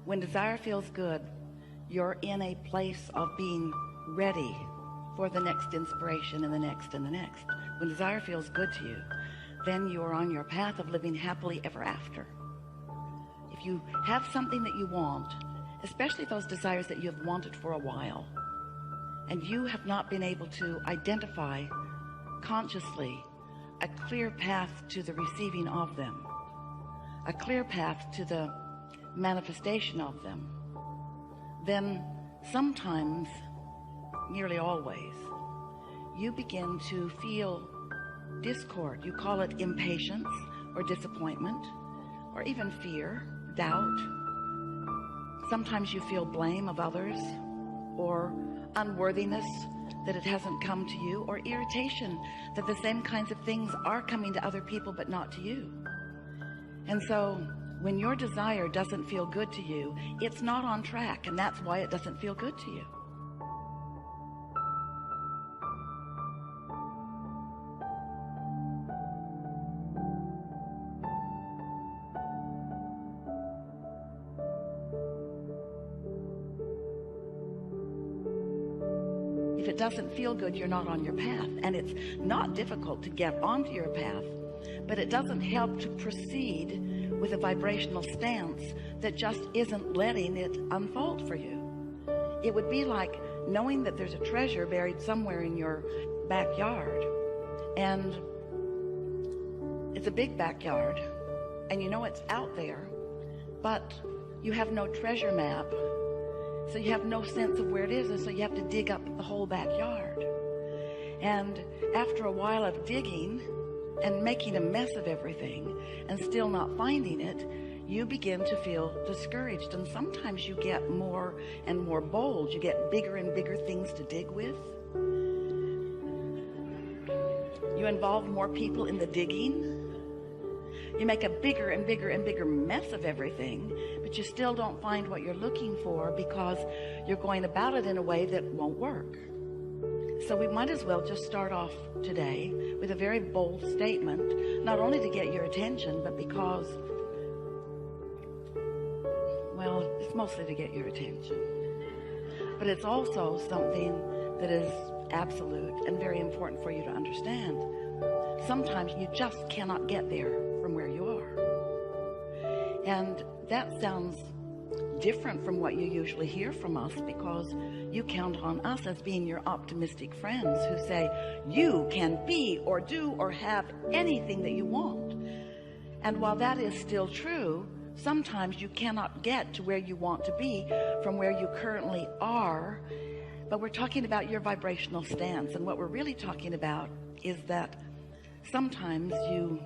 When desire feels good, you're in a place of being ready for the next inspiration and the next and the next. When desire feels good to you, then you are on your path of living happily ever after. If you have something that you want, especially those desires that you have wanted for a while, and you have not been able to identify consciously a clear path to the receiving of them, a clear path to the manifestation of them, then sometimes, nearly always, you begin to feel discord. You call it impatience or disappointment or even fear, doubt. Sometimes you feel blame of others or unworthiness that it hasn't come to you, or irritation that the same kinds of things are coming to other people but not to you. And so when your desire doesn't feel good to you, it's not on track, and that's why it doesn't feel good to you. If it doesn't feel good, you're not on your path. And it's not difficult to get onto your path, but it doesn't help to proceed with a vibrational stance that just isn't letting it unfold for you. It would be like knowing that there's a treasure buried somewhere in your backyard, and it's a big backyard, and you know it's out there, but you have no treasure map. So you have no sense of where it is, and so you have to dig up the whole backyard. And after a while of digging and making a mess of everything and still not finding it, you begin to feel discouraged. And sometimes you get more and more bold. You get bigger and bigger things to dig with. You involve more people in the digging. You make a bigger and bigger and bigger mess of everything, but you still don't find what you're looking for because you're going about it in a way that won't work. So we might as well just start off today with a very bold statement, not only to get your attention, but because, well, it's mostly to get your attention. But it's also something that is absolute and very important for you to understand. Sometimes you just cannot get there from where you are. And that sounds different from what you usually hear from us, because you count on us as being your optimistic friends who say you can be or do or have anything that you want. And while that is still true, sometimes you cannot get to where you want to be from where you currently are. But we're talking about your vibrational stance, and what we're really talking about is that sometimes you,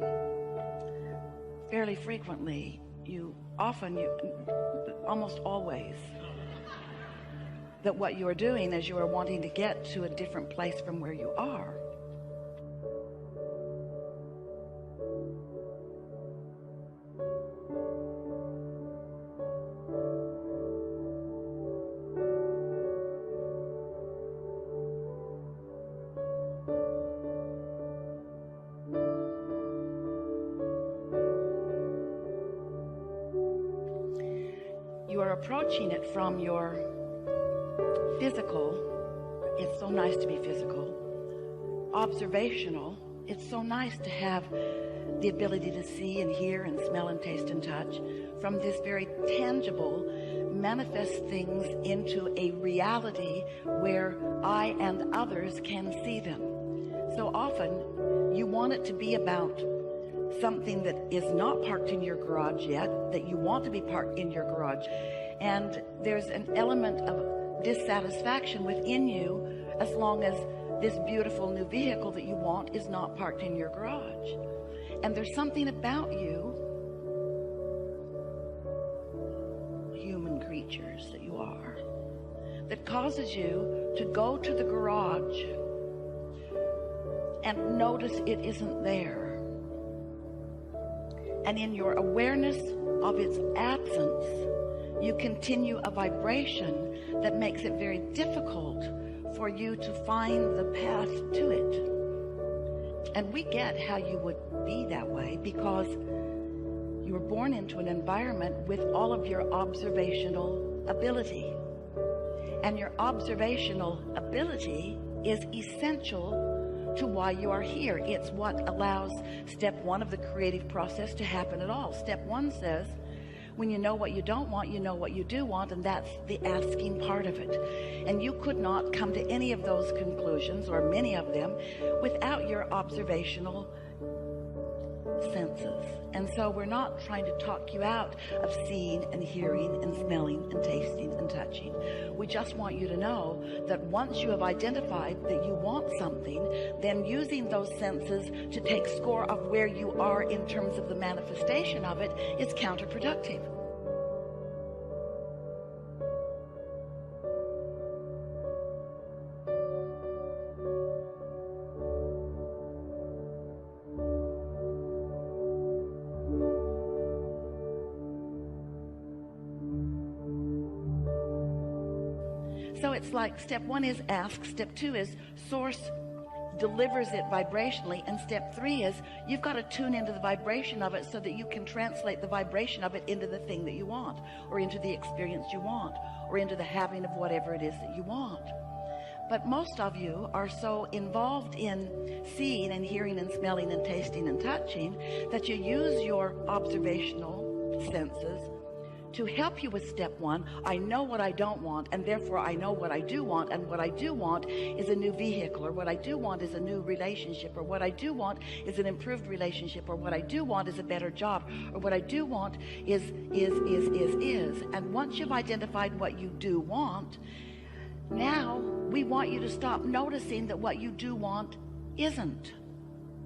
fairly frequently, almost always, that what you are doing is you are wanting to get to a different place from where you are. You are approaching it from your physical. It's so nice to be physical. Observational. It's so nice to have the ability to see and hear and smell and taste and touch. From this very tangible, manifest things into a reality where I and others can see them. So often you want it to be about something that is not parked in your garage yet, that you want to be parked in your garage. And there's an element of dissatisfaction within you as long as this beautiful new vehicle that you want is not parked in your garage. And there's something about you, human creatures that you are, that causes you to go to the garage and notice it isn't there. And in your awareness of its absence, you continue a vibration that makes it very difficult for you to find the path to it. And we get how you would be that way, because You were born into an environment with all of your observational ability. And your observational ability is essential to why you are here. It's what allows step one of the creative process to happen at all. Step one says, when you know what you don't want, you know what you do want, and that's the asking part of it. And you could not come to any of those conclusions, or many of them, without your observational senses. And so we're not trying to talk you out of seeing and hearing and smelling and tasting and touching. We just want you to know that once you have identified that you want something, then using those senses to take score of where you are in terms of the manifestation of it is counterproductive. So it's like step one is ask, step two is source delivers it vibrationally, and step three is you've got to tune into the vibration of it so that you can translate the vibration of it into the thing that you want, or into the experience you want, or into the having of whatever it is that you want. But most of you are so involved in seeing and hearing and smelling and tasting and touching that you use your observational senses to help you with step one. I know what I don't want, and therefore I know what I do want, and what I do want is a new vehicle, or what I do want is a new relationship, or what I do want is an improved relationship, or what I do want is a better job, or what I do want is. And once you've identified what you do want, now we want you to stop noticing that what you do want isn't.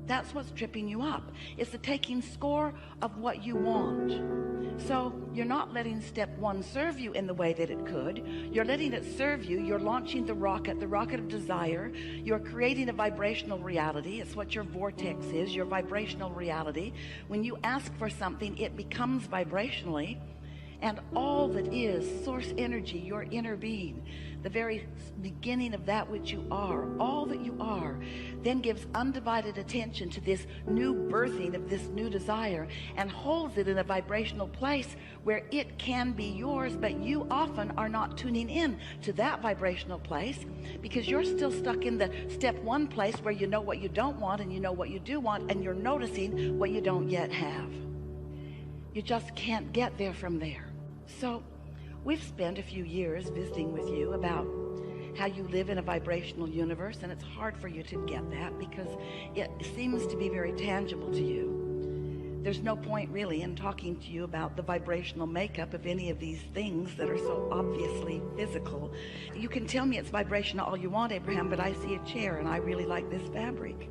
That's what's tripping you up. It's the taking score of what you want. So you're not letting step one serve you in the way that it could. You're letting it serve you. You're launching the rocket of desire. You're creating a vibrational reality. It's what your vortex is, your vibrational reality. When you ask for something, it becomes vibrationally. And all that is source energy, your inner being, the very beginning of that which you are, all that you are, then gives undivided attention to this new birthing of this new desire, and holds it in a vibrational place where it can be yours. But you often are not tuning in to that vibrational place because you're still stuck in the step one place where you know what you don't want and you know what you do want, and you're noticing what you don't yet have. You just can't get there from there. So we've spent a few years visiting with you about how you live in a vibrational universe, and it's hard for you to get that because it seems to be very tangible to you. There's no point really in talking to you about the vibrational makeup of any of these things that are so obviously physical. You can tell me it's vibrational all you want, Abraham, but I see a chair and I really like this fabric.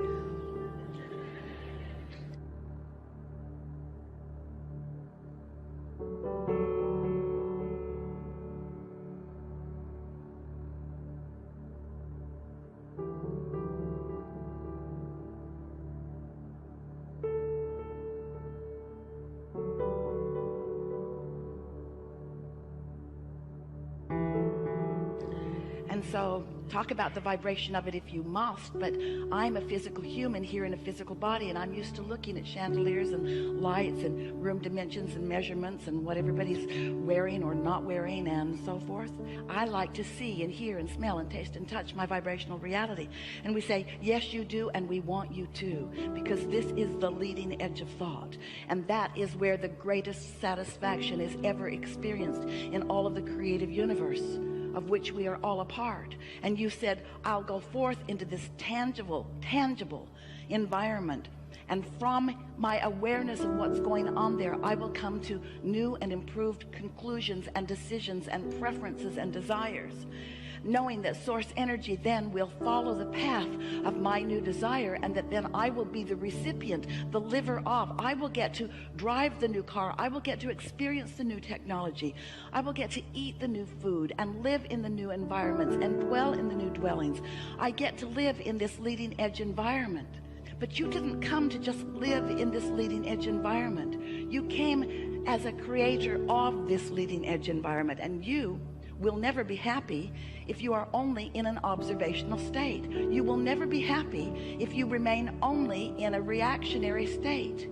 So talk about the vibration of it if you must, but I'm a physical human here in a physical body, and I'm used to looking at chandeliers and lights and room dimensions and measurements and what everybody's wearing or not wearing and so forth. I like to see and hear and smell and taste and touch my vibrational reality. And we say, yes, you do, and we want you to, because this is the leading edge of thought. And that is where the greatest satisfaction is ever experienced in all of the creative universe, of which we are all a part. And you said, I'll go forth into this tangible environment, and from my awareness of what's going on there, I will come to new and improved conclusions and decisions and preferences and desires, knowing that source energy then will follow the path of my new desire, and that then I will be the recipient, the liver of. I will get to drive the new car. I will get to experience the new technology. I will get to eat the new food and live in the new environments and dwell in the new dwellings. I get to live in this leading edge environment. But you didn't come to just live in this leading edge environment. You came as a creator of this leading edge environment, and you will never be happy if you are only in an observational state. You will never be happy if you remain only in a reactionary state.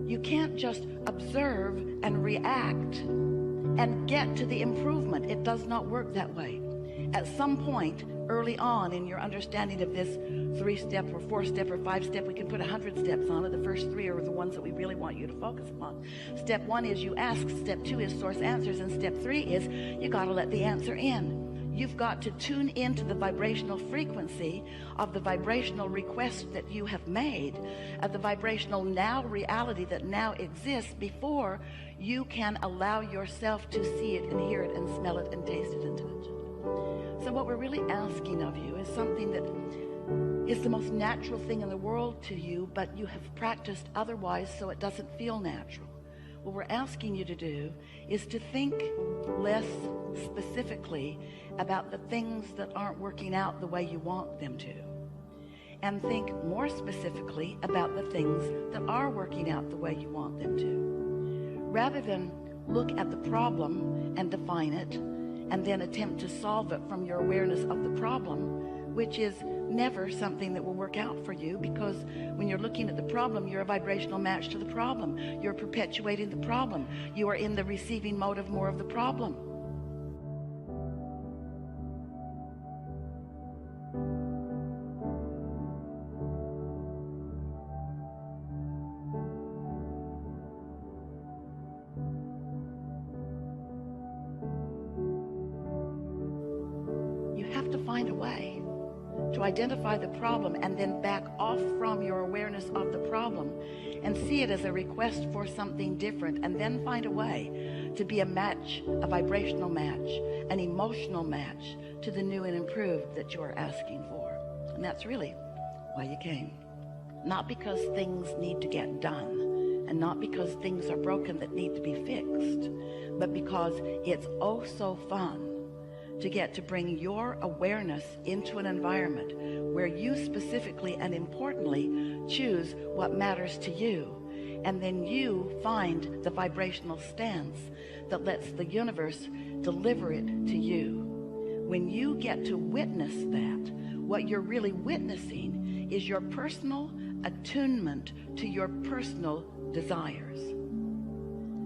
You can't just observe and react and get to the improvement. It does not work that way. At some point early on in your understanding of this 3-step or 4-step or 5-step, we can put 100 steps on it. The first 3 are the ones that we really want you to focus upon. Step 1 is you ask. Step 2 is source answers. And step 3 is you got to let the answer in. You've got to tune into the vibrational frequency of the vibrational request that you have made, of the vibrational now reality that now exists, before you can allow yourself to see it and hear it and smell it and taste it and touch it. So what we're really asking of you is something that is the most natural thing in the world to you, but you have practiced otherwise, so it doesn't feel natural. What we're asking you to do is to think less specifically about the things that aren't working out the way you want them to, and think more specifically about the things that are working out the way you want them to. Rather than look at the problem and define it, and then attempt to solve it from your awareness of the problem, which is never something that will work out for you, because when you're looking at the problem, you're a vibrational match to the problem. You're perpetuating the problem. You are in the receiving mode of more of the problem. Find a way to identify the problem and then back off from your awareness of the problem and see it as a request for something different, and then find a way to be a match, a vibrational match, an emotional match to the new and improved that you are asking for. And that's really why you came. Not because things need to get done, and not because things are broken that need to be fixed, but because it's oh so fun to get to bring your awareness into an environment where you specifically and importantly choose what matters to you, and then you find the vibrational stance that lets the universe deliver it to you. When you get to witness that, what you're really witnessing is your personal attunement to your personal desires.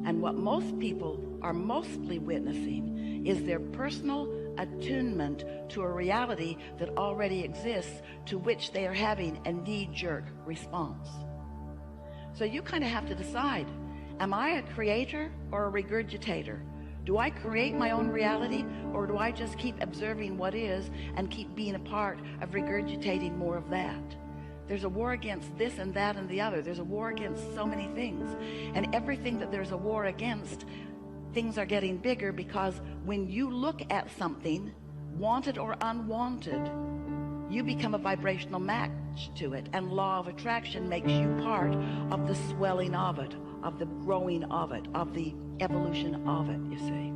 And what most people are mostly witnessing is their personal attunement to a reality that already exists, to which they are having a knee-jerk response. So you kind of have to decide, am I a creator or a regurgitator? Do I create my own reality, or do I just keep observing what is and keep being a part of regurgitating more of that? There's a war against this and that and the other. There's a war against so many things. And everything that there's a war against, things are getting bigger, because when you look at something, wanted or unwanted, you become a vibrational match to it, and law of attraction makes you part of the swelling of it, of the growing of it, of the evolution of it, you see.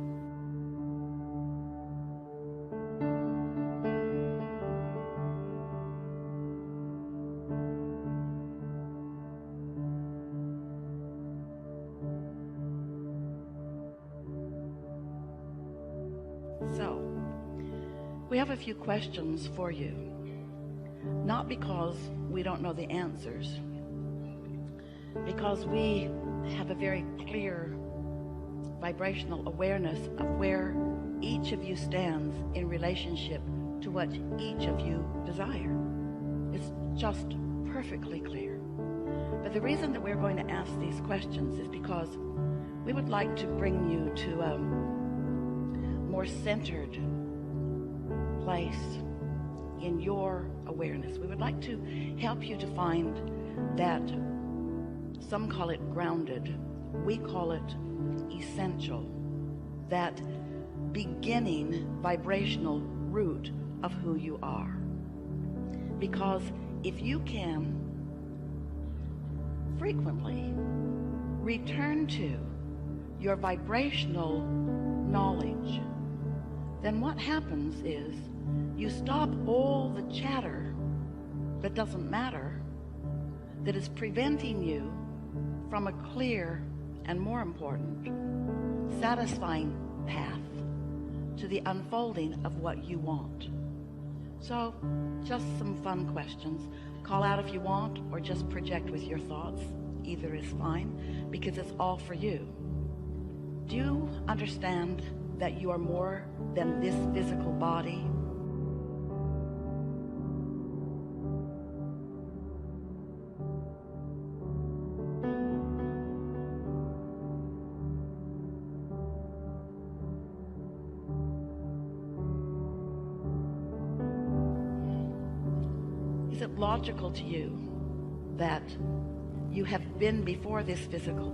So, we have a few questions for you. Not because we don't know the answers, because we have a very clear vibrational awareness of where each of you stands in relationship to what each of you desire. It's just perfectly clear. But the reason that we're going to ask these questions is because we would like to bring you to a more centered place in your awareness. We would like to help you to find that, some call it grounded, we call it essential, that beginning vibrational root of who you are. Because if you can frequently return to your vibrational knowledge, then what happens is you stop all the chatter that doesn't matter, that is preventing you from a clear and, more important, satisfying path to the unfolding of what you want. So, just some fun questions. Call out if you want, or just project with your thoughts. Either is fine, because it's all for you. Do you understand that you are more than this physical body? Is it logical to you that you have been before this physical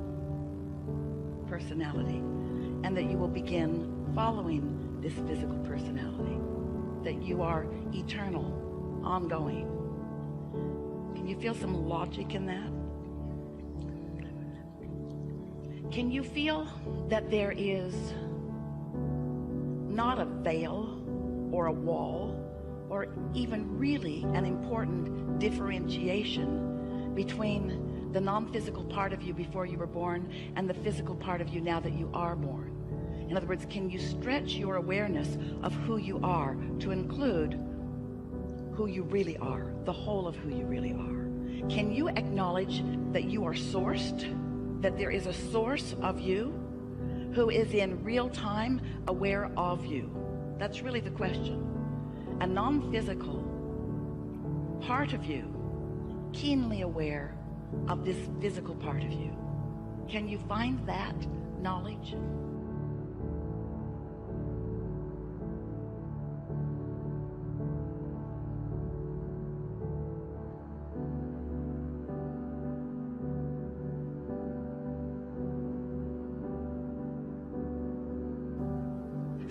personality and that you will begin following this physical personality, that you are eternal, ongoing? Can you feel some logic in that? Can you feel that there is not a veil or a wall or even really an important differentiation between the non-physical part of you before you were born and the physical part of you now that you are born? In other words, can you stretch your awareness of who you are to include who you really are, the whole of who you really are? Can you acknowledge that you are sourced, that there is a source of you who is in real time aware of you? That's really the question. A non-physical part of you, keenly aware of this physical part of you. Can you find that knowledge?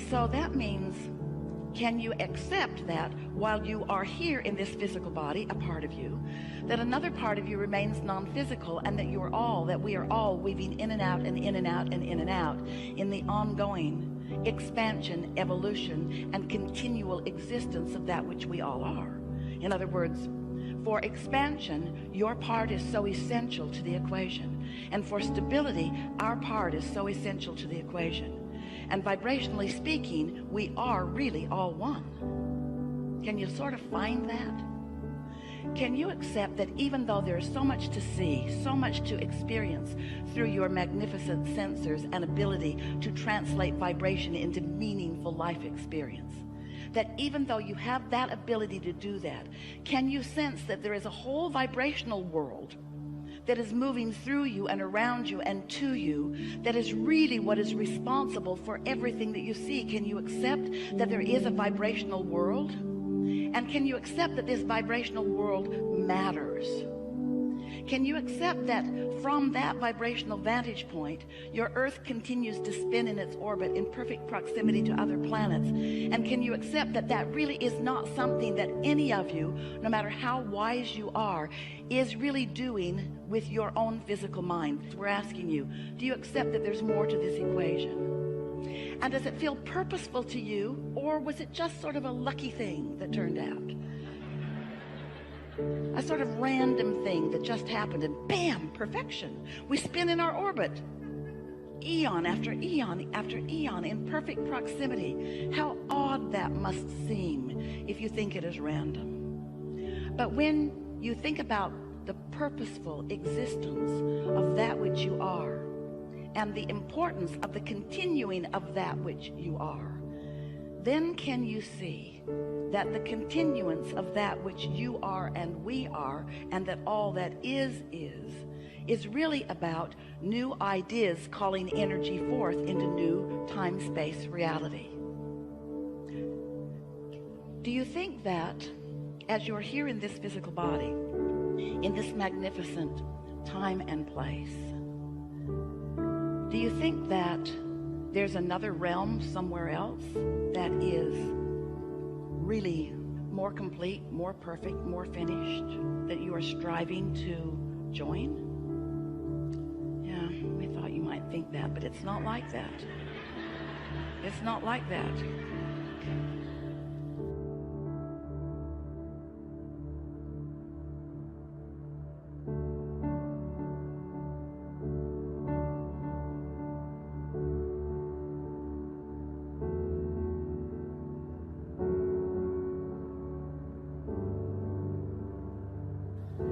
So that means, can you accept that while you are here in this physical body, a part of you, that another part of you remains non-physical, and that we are all weaving in and out and in and out and in and out in the ongoing expansion, evolution, and continual existence of that which we all are? In other words, for expansion, your part is so essential to the equation. And for stability, our part is so essential to the equation. And vibrationally speaking, we are really all one. Can you sort of find that? Can you accept that even though there is so much to see, so much to experience through your magnificent sensors and ability to translate vibration into meaningful life experience, that even though you have that ability to do that, can you sense that there is a whole vibrational world that is moving through you and around you and to you, that is really what is responsible for everything that you see? Can you accept that there is a vibrational world? And can you accept that this vibrational world matters? Can you accept that from that vibrational vantage point, your Earth continues to spin in its orbit in perfect proximity to other planets? And can you accept that that really is not something that any of you, no matter how wise you are, is really doing with your own physical mind? We're asking you, do you accept that there's more to this equation? And does it feel purposeful to you, or was it just sort of a lucky thing that turned out? A sort of random thing that just happened, and bam, perfection. We spin in our orbit, eon after eon after eon, in perfect proximity. How odd that must seem if you think it is random. But when you think about the purposeful existence of that which you are, and the importance of the continuing of that which you are, then can you see that the continuance of that which you are and we are, and that all that is really about new ideas calling energy forth into new time-space reality? Do you think that as you're here in this physical body, in this magnificent time and place, do you think that there's another realm somewhere else that is really more complete, more perfect, more finished, that you are striving to join? Yeah, we thought you might think that, but it's not like that. It's not like that.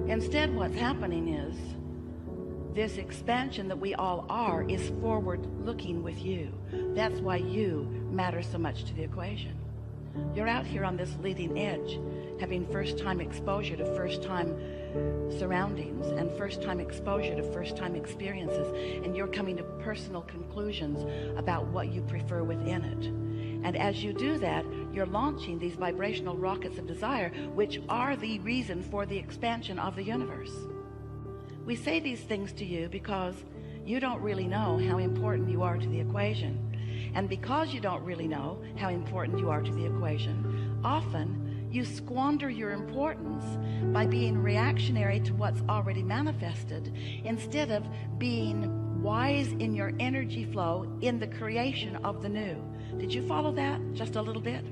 Instead, what's happening is this expansion that we all are is forward looking with you. That's why you matter so much to the equation. You're out here on this leading edge, having first-time exposure to first-time surroundings and first-time exposure to first-time experiences, and you're coming to personal conclusions about what you prefer within it. And as you do that, you're launching these vibrational rockets of desire, which are the reason for the expansion of the universe. We say these things to you because you don't really know how important you are to the equation. And because you don't really know how important you are to the equation, often you squander your importance by being reactionary to what's already manifested instead of being wise in your energy flow in the creation of the new. Did you follow that just a little bit?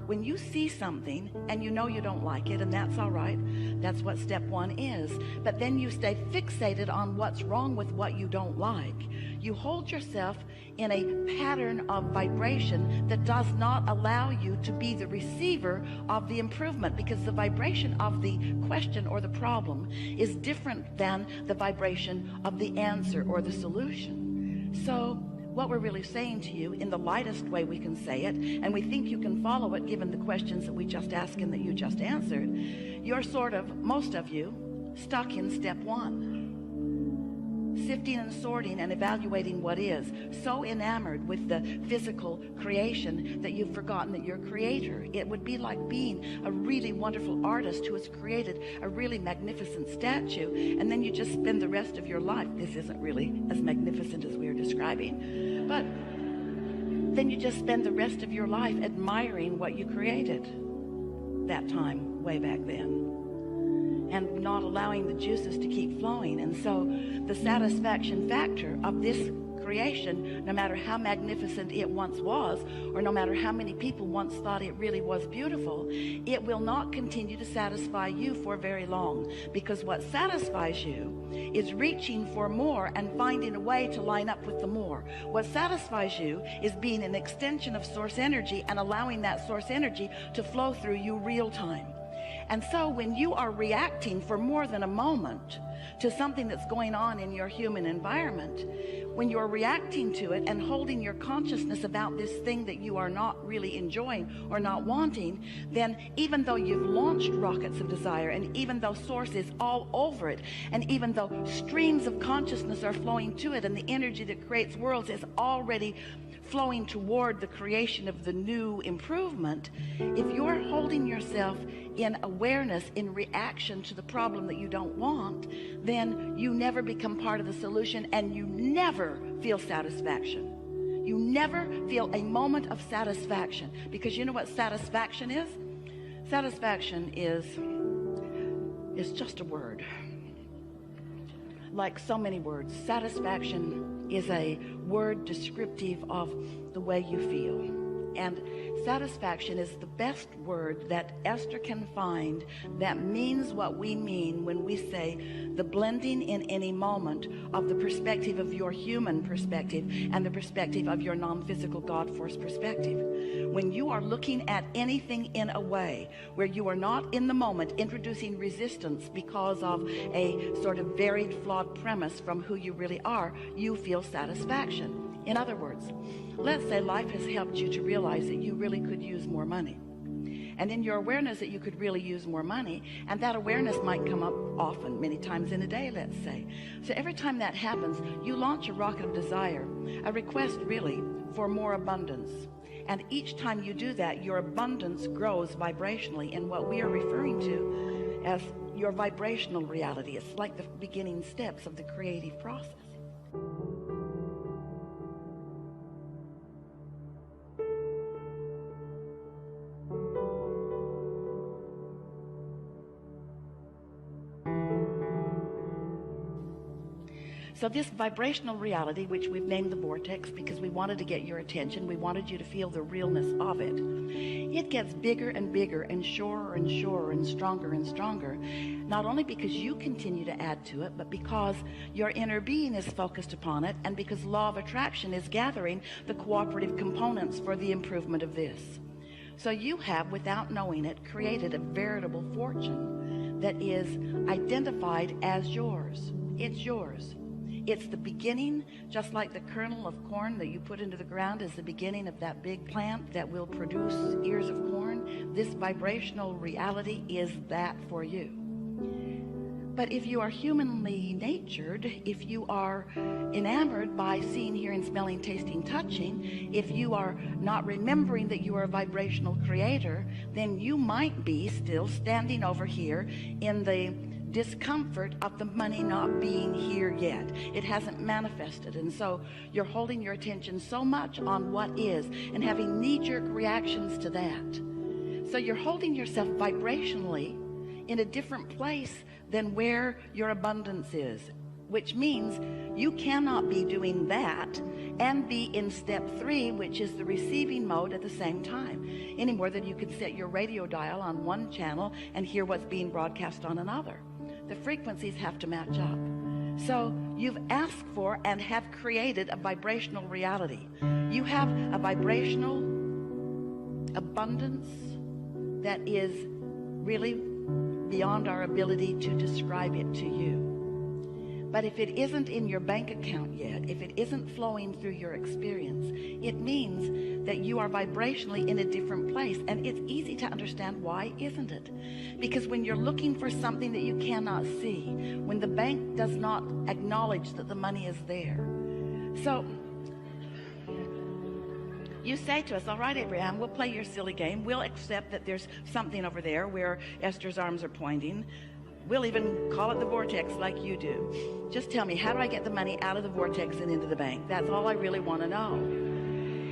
When you see something and you know you don't like it, and that's all right, that's what step one is, but then you stay fixated on what's wrong with what you don't like, you hold yourself in a pattern of vibration that does not allow you to be the receiver of the improvement, because the vibration of the question or the problem is different than the vibration of the answer or the solution. So what we're really saying to you in the lightest way we can say it, and we think you can follow it given the questions that we just asked and that you just answered, you're sort of, most of you, stuck in step one. Sifting and sorting and evaluating what is, so enamored with the physical creation that you've forgotten that you're creator. It would be like being a really wonderful artist who has created a really magnificent statue, and then you just spend the rest of your life, this isn't really as magnificent as we are describing, but then you just spend the rest of your life admiring what you created that time way back then, and not allowing the juices to keep flowing. And so the satisfaction factor of this creation, no matter how magnificent it once was, or no matter how many people once thought it really was beautiful, it will not continue to satisfy you for very long, because what satisfies you is reaching for more and finding a way to line up with the more. What satisfies you is being an extension of source energy and allowing that source energy to flow through you real time. And so when you are reacting for more than a moment to something that's going on in your human environment, when you're reacting to it and holding your consciousness about this thing that you are not really enjoying or not wanting, then even though you've launched rockets of desire, and even though source is all over it, and even though streams of consciousness are flowing to it, and the energy that creates worlds is already flowing toward the creation of the new improvement, if you're holding yourself in awareness in reaction to the problem that you don't want, then you never become part of the solution, and you never feel satisfaction. You never feel a moment of satisfaction, because you know what satisfaction is? Satisfaction is just a word. Like so many words, satisfaction is a word descriptive of the way you feel. And satisfaction is the best word that Esther can find that means what we mean when we say the blending in any moment of the perspective of your human perspective and the perspective of your non-physical God force perspective. When you are looking at anything in a way where you are not in the moment introducing resistance because of a sort of varied, flawed premise from who you really are, you feel satisfaction. In other words, let's say life has helped you to realize that you really could use more money. And in your awareness that you could really use more money, and that awareness might come up often, many times in a day, let's say. So every time that happens, you launch a rocket of desire, a request really for more abundance. And each time you do that, your abundance grows vibrationally in what we are referring to as your vibrational reality. It's like the beginning steps of the creative process. So this vibrational reality, which we've named the vortex because we wanted to get your attention, we wanted you to feel the realness of it, it gets bigger and bigger and surer and surer and stronger, not only because you continue to add to it, but because your inner being is focused upon it, and because law of attraction is gathering the cooperative components for the improvement of this. So you have, without knowing it, created a veritable fortune that is identified as yours. It's yours. It's the beginning, just like the kernel of corn that you put into the ground is the beginning of that big plant that will produce ears of corn. This vibrational reality is that for you. But if you are humanly natured, if you are enamored by seeing, hearing, smelling, tasting, touching, if you are not remembering that you are a vibrational creator, then you might be still standing over here in the discomfort of the money not being here yet. It hasn't manifested, and so you're holding your attention so much on what is and having knee-jerk reactions to that. So you're holding yourself vibrationally in a different place than where your abundance is, which means you cannot be doing that and be in step 3, which is the receiving mode, at the same time, any more than you can set your radio dial on one channel and hear what's being broadcast on another. The frequencies have to match up. So you've asked for and have created a vibrational reality. You have a vibrational abundance that is really beyond our ability to describe it to you. But if it isn't in your bank account yet, if it isn't flowing through your experience, it means that you are vibrationally in a different place. And it's easy to understand why, isn't it? Because when you're looking for something that you cannot see, when the bank does not acknowledge that the money is there. So you say to us, all right, Abraham, we'll play your silly game. We'll accept that there's something over there where Esther's arms are pointing. We'll even call it the vortex like you do. Just tell me, how do I get the money out of the vortex and into the bank? That's all I really want to know.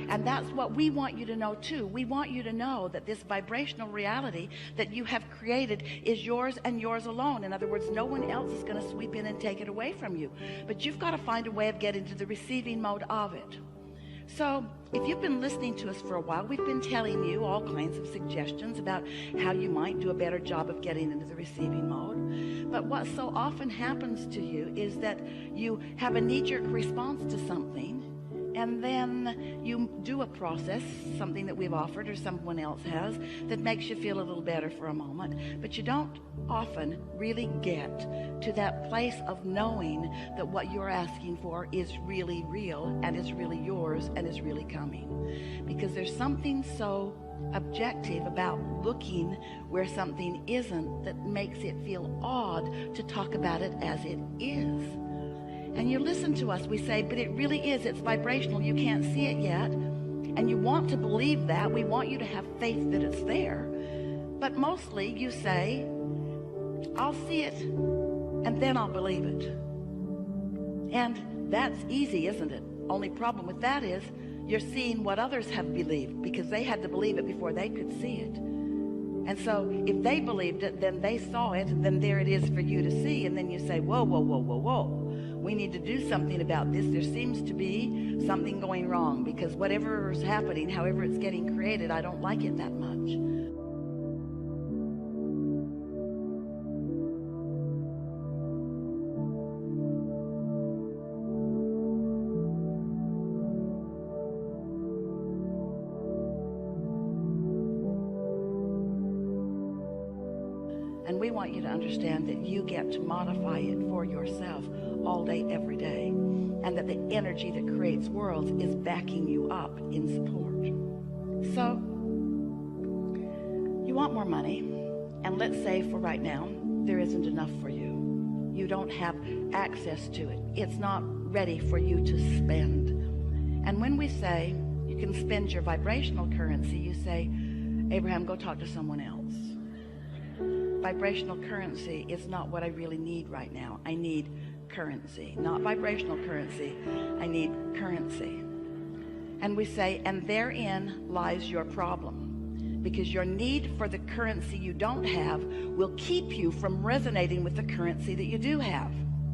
And that's what we want you to know too. We want you to know that this vibrational reality that you have created is yours and yours alone. In other words, no one else is going to sweep in and take it away from you. But you've got to find a way of getting to the receiving mode of it. So if you've been listening to us for a while, we've been telling you all kinds of suggestions about how you might do a better job of getting into the receiving mode. But what so often happens to you is that you have a knee-jerk response to something, and then you do a process, something that we've offered or someone else has, that makes you feel a little better for a moment. But you don't often really get to that place of knowing that what you're asking for is really real and is really yours and is really coming. Because there's something so objective about looking where something isn't that makes it feel odd to talk about it as it is. And you listen to us, we say, but it really is, it's vibrational, you can't see it yet. And you want to believe that, we want you to have faith that it's there. But mostly you say, I'll see it and then I'll believe it. And that's easy, isn't it? Only problem with that is you're seeing what others have believed, because they had to believe it before they could see it. And so if they believed it, then they saw it, then there it is for you to see. And then you say, whoa, whoa, whoa, whoa, whoa. We need to do something about this. There seems to be something going wrong, because whatever is happening, however it's getting created, I don't like it that much. And we want you to understand that you get to modify it for yourself all day, every day. And that the energy that creates worlds is backing you up in support. So, you want more money. And let's say for right now, there isn't enough for you. You don't have access to it. It's not ready for you to spend. And when we say you can spend your vibrational currency, you say, Abraham, go talk to someone else. Vibrational currency is not what I really need right now. I need currency, not vibrational currency. I need currency. And we say, and therein lies your problem, because your need for the currency you don't have will keep you from resonating with the currency that you do have.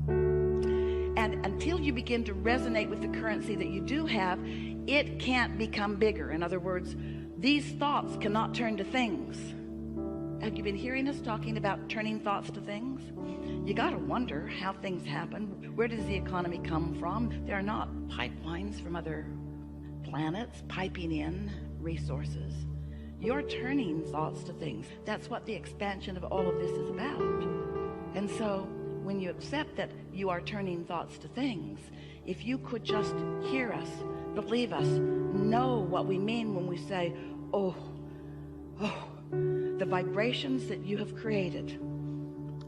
And until you begin to resonate with the currency that you do have, it can't become bigger. In other words, these thoughts cannot turn to things. Have you been hearing us talking about turning thoughts to things? You got to wonder how things happen. Where does the economy come from? There are not pipelines from other planets piping in resources. You're turning thoughts to things. That's what the expansion of all of this is about. And so when you accept that you are turning thoughts to things, if you could just hear us, believe us, know what we mean when we say, oh, the vibrations that you have created,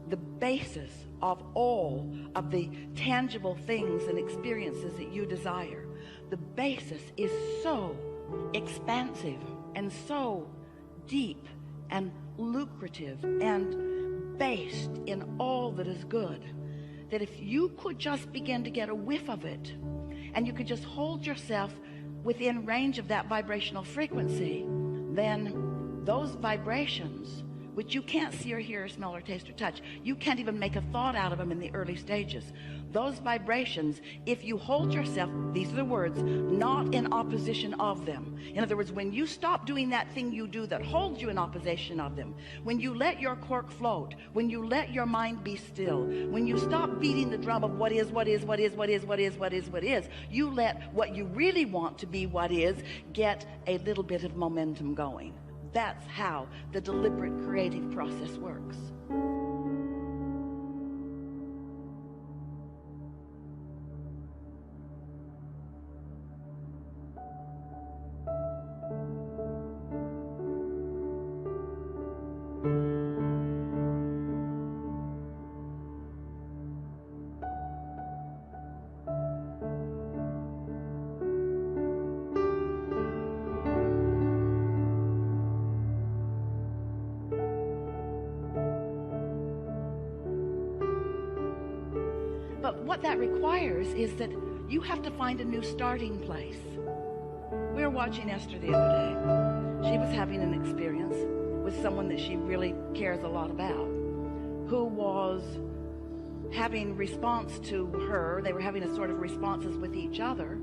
the basis of all of the tangible things and experiences that you desire, the basis is so expansive and so deep and lucrative and based in all that is good, that if you could just begin to get a whiff of it, and you could just hold yourself within range of that vibrational frequency, then those vibrations, which you can't see or hear or smell or taste or touch, you can't even make a thought out of them in the early stages. Those vibrations, if you hold yourself, these are the words, not in opposition of them. In other words, when you stop doing that thing you do that holds you in opposition of them, when you let your cork float, when you let your mind be still, when you stop beating the drum of what is, you let what you really want to be what is get a little bit of momentum going. That's how the deliberate creative process works. But what that requires is that you have to find a new starting place. We were watching Esther the other day. She was having an experience with someone that she really cares a lot about, who was having response to her. They were having a sort of responses with each other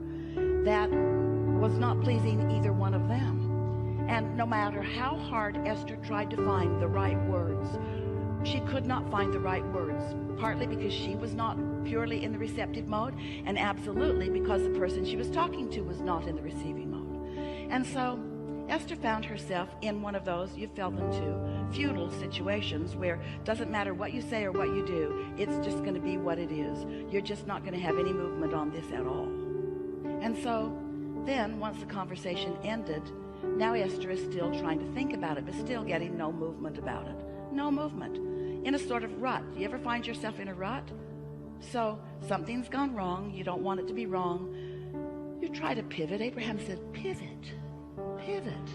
that was not pleasing either one of them. And no matter how hard Esther tried to find the right words, she could not find the right words, partly because she was not purely in the receptive mode, and absolutely because the person she was talking to was not in the receiving mode. And so Esther found herself in one of those, you fell into, feudal situations where it doesn't matter what you say or what you do, it's just going to be what it is. You're just not going to have any movement on this at all. And so then, once the conversation ended, now Esther is still trying to think about it, but still getting no movement about it. No movement. In a sort of rut. You ever find yourself in a rut? So something's gone wrong. You don't want it to be wrong. You try to pivot. Abraham said, pivot. Pivot.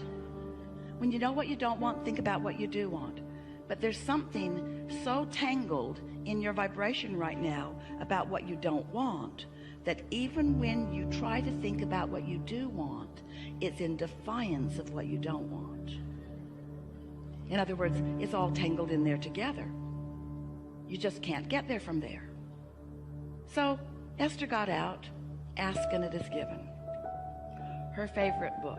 When you know what you don't want, think about what you do want. But there's something so tangled in your vibration right now about what you don't want that even when you try to think about what you do want, it's in defiance of what you don't want. In other words, it's all tangled in there together. You just can't get there from there. So Esther got out, Ask and It Is Given. Her favorite book.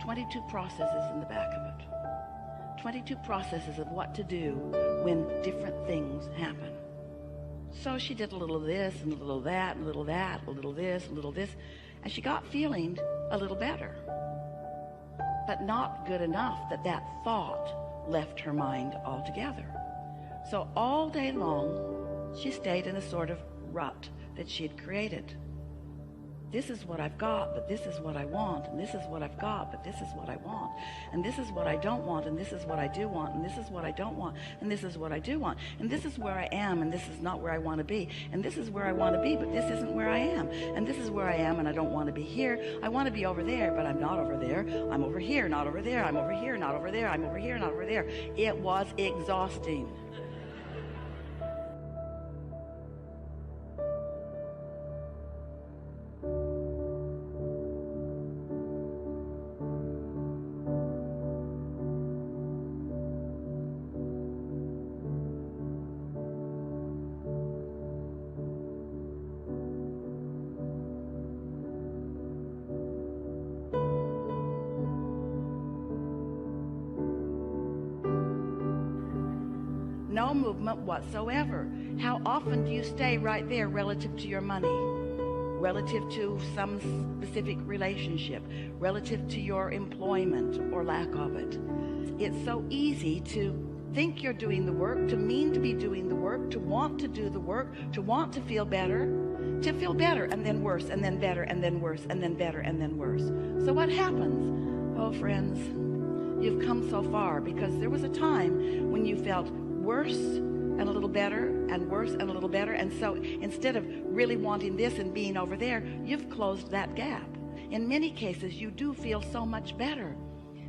22 processes in the back of it. 22 processes of what to do when different things happen. So she did a little of this and a little of that and a little of that, a little of this, a little of this, and she got feeling a little better. But not good enough that that thought left her mind altogether. So all day long, she stayed in a sort of rut that she had created. This is what I've got, but this is what I want, and this is what I've got, but this is what I want, and this is what I don't want, and this is what I do want, and this is what I don't want, and this is what I do want, and this is where I am, and this is not where I want to be, and this is where I want to be, but this isn't where I am, and this is where I am, and I don't want to be here. I want to be over there, but I'm not over there. I'm over here, not over there. I'm over here, not over there. I'm over here, not over there. It was exhausting. No movement whatsoever. How often do you stay right there relative to your money, relative to some specific relationship, relative to your employment or lack of it? It's so easy to think you're doing the work, to mean to be doing the work, to want to do the work, to want to feel better, and then worse, and then better, and then worse, and then better, and then worse. So what happens? Oh, friends, you've come so far because there was a time when you felt worse and a little better and worse and a little better. And so instead of really wanting this and being over there, you've closed that gap. In many cases, you do feel so much better.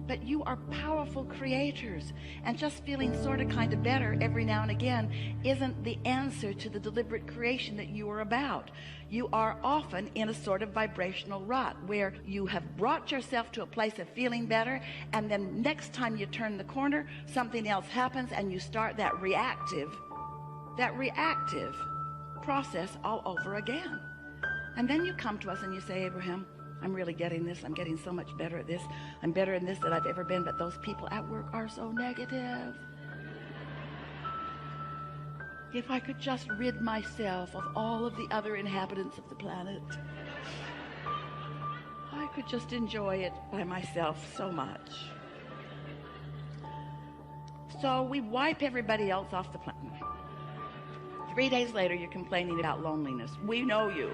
But you are powerful creators, and just feeling sort of kind of better every now and again isn't the answer to the deliberate creation that you are about. You are often in a sort of vibrational rut where you have brought yourself to a place of feeling better, and then next time you turn the corner, something else happens and you start that reactive process all over again. And then you come to us and you say, Abraham, I'm really getting this. I'm getting so much better at this. I'm better in this than I've ever been, but those people at work are so negative. If I could just rid myself of all of the other inhabitants of the planet, I could just enjoy it by myself so much. So we wipe everybody else off the planet. 3 days later, you're complaining about loneliness. We know you.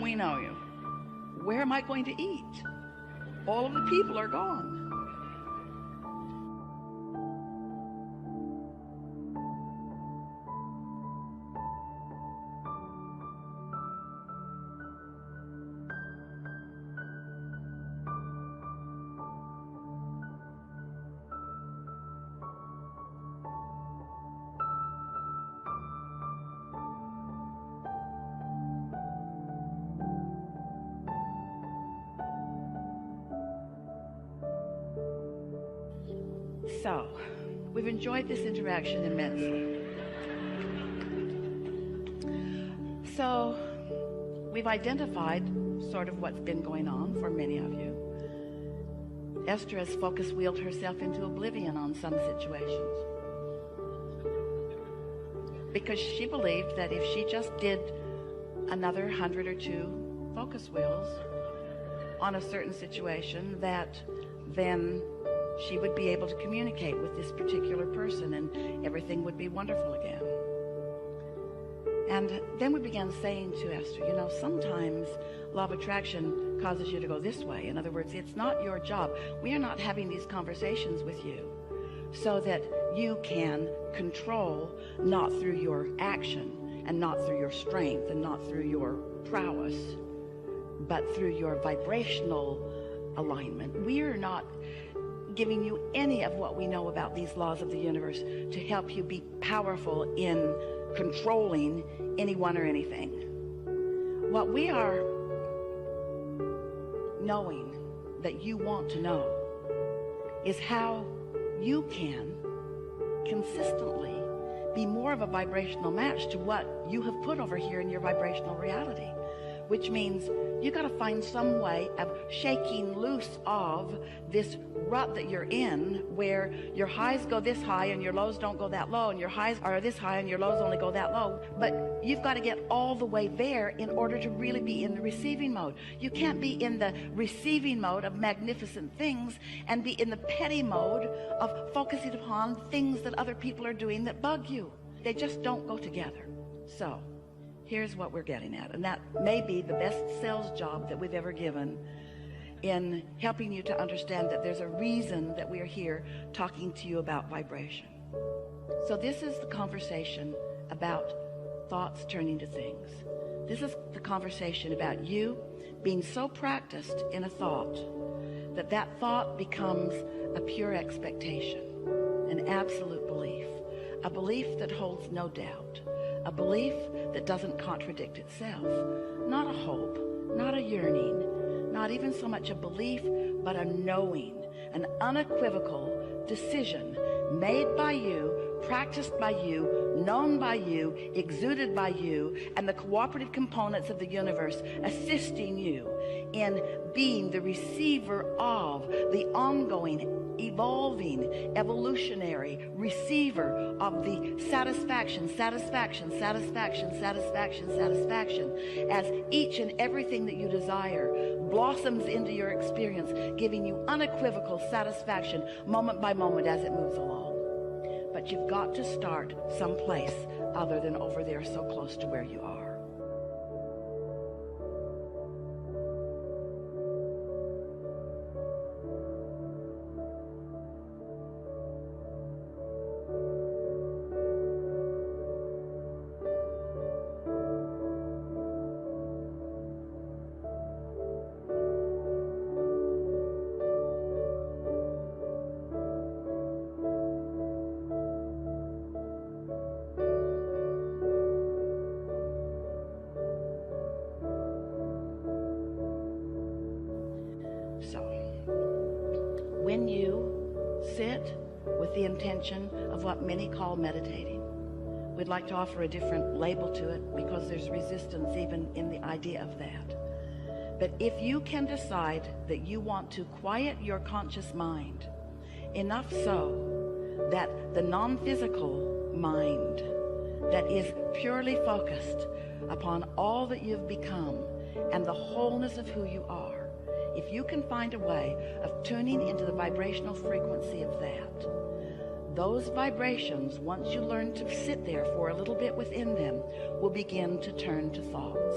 We know you. Where am I going to eat? All of the people are gone. So, we've enjoyed this interaction immensely. So, we've identified sort of what's been going on for many of you. Esther has focus wheeled herself into oblivion on some situations, because she believed that if she just did another 100 or 2 focus wheels on a certain situation, that then she would be able to communicate with this particular person and everything would be wonderful again. And then we began saying to Esther, you know, sometimes law of attraction causes you to go this way. In other words, it's not your job. We are not having these conversations with you so that you can control, not through your action and not through your strength and not through your prowess, but through your vibrational alignment. We are not giving you any of what we know about these laws of the universe to help you be powerful in controlling anyone or anything. What we are knowing that you want to know is how you can consistently be more of a vibrational match to what you have put over here in your vibrational reality, which means you got to find some way of shaking loose of this rut that you're in, where your highs go this high and your lows don't go that low, and your highs are this high and your lows only go that low. But you've got to get all the way there in order to really be in the receiving mode. You can't be in the receiving mode of magnificent things and be in the petty mode of focusing upon things that other people are doing that bug you. They just don't go together. So here's what we're getting at, and that may be the best sales job that we've ever given in helping you to understand that there's a reason that we are here talking to you about vibration. So this is the conversation about thoughts turning to things. This is the conversation about you being so practiced in a thought that that thought becomes a pure expectation, an absolute belief, a belief that holds no doubt, a belief that doesn't contradict itself, not a hope, not a yearning, not even so much a belief, but a knowing, an unequivocal decision made by you, practiced by you, known by you, exuded by you, and the cooperative components of the universe assisting you in being the receiver of the ongoing, evolving, evolutionary receiver of the satisfaction as each and everything that you desire blossoms into your experience, giving you unequivocal satisfaction moment by moment as it moves along. But you've got to start someplace other than over there so close to where you are. When you sit with the intention of what many call meditating, we'd like to offer a different label to it because there's resistance even in the idea of that. But if you can decide that you want to quiet your conscious mind enough so that the non-physical mind that is purely focused upon all that you've become and the wholeness of who you are, if you can find a way of tuning into the vibrational frequency of that, those vibrations, once you learn to sit there for a little bit within them, will begin to turn to thoughts.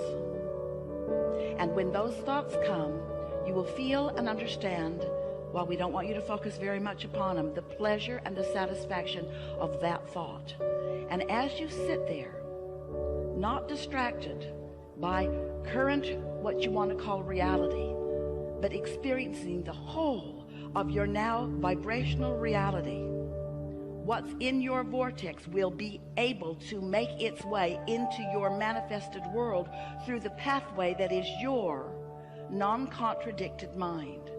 And when those thoughts come, you will feel and understand, while we don't want you to focus very much upon them, the pleasure and the satisfaction of that thought. And as you sit there, not distracted by current, what you want to call reality, but experiencing the whole of your now vibrational reality, what's in your vortex will be able to make its way into your manifested world through the pathway that is your non-contradicted mind.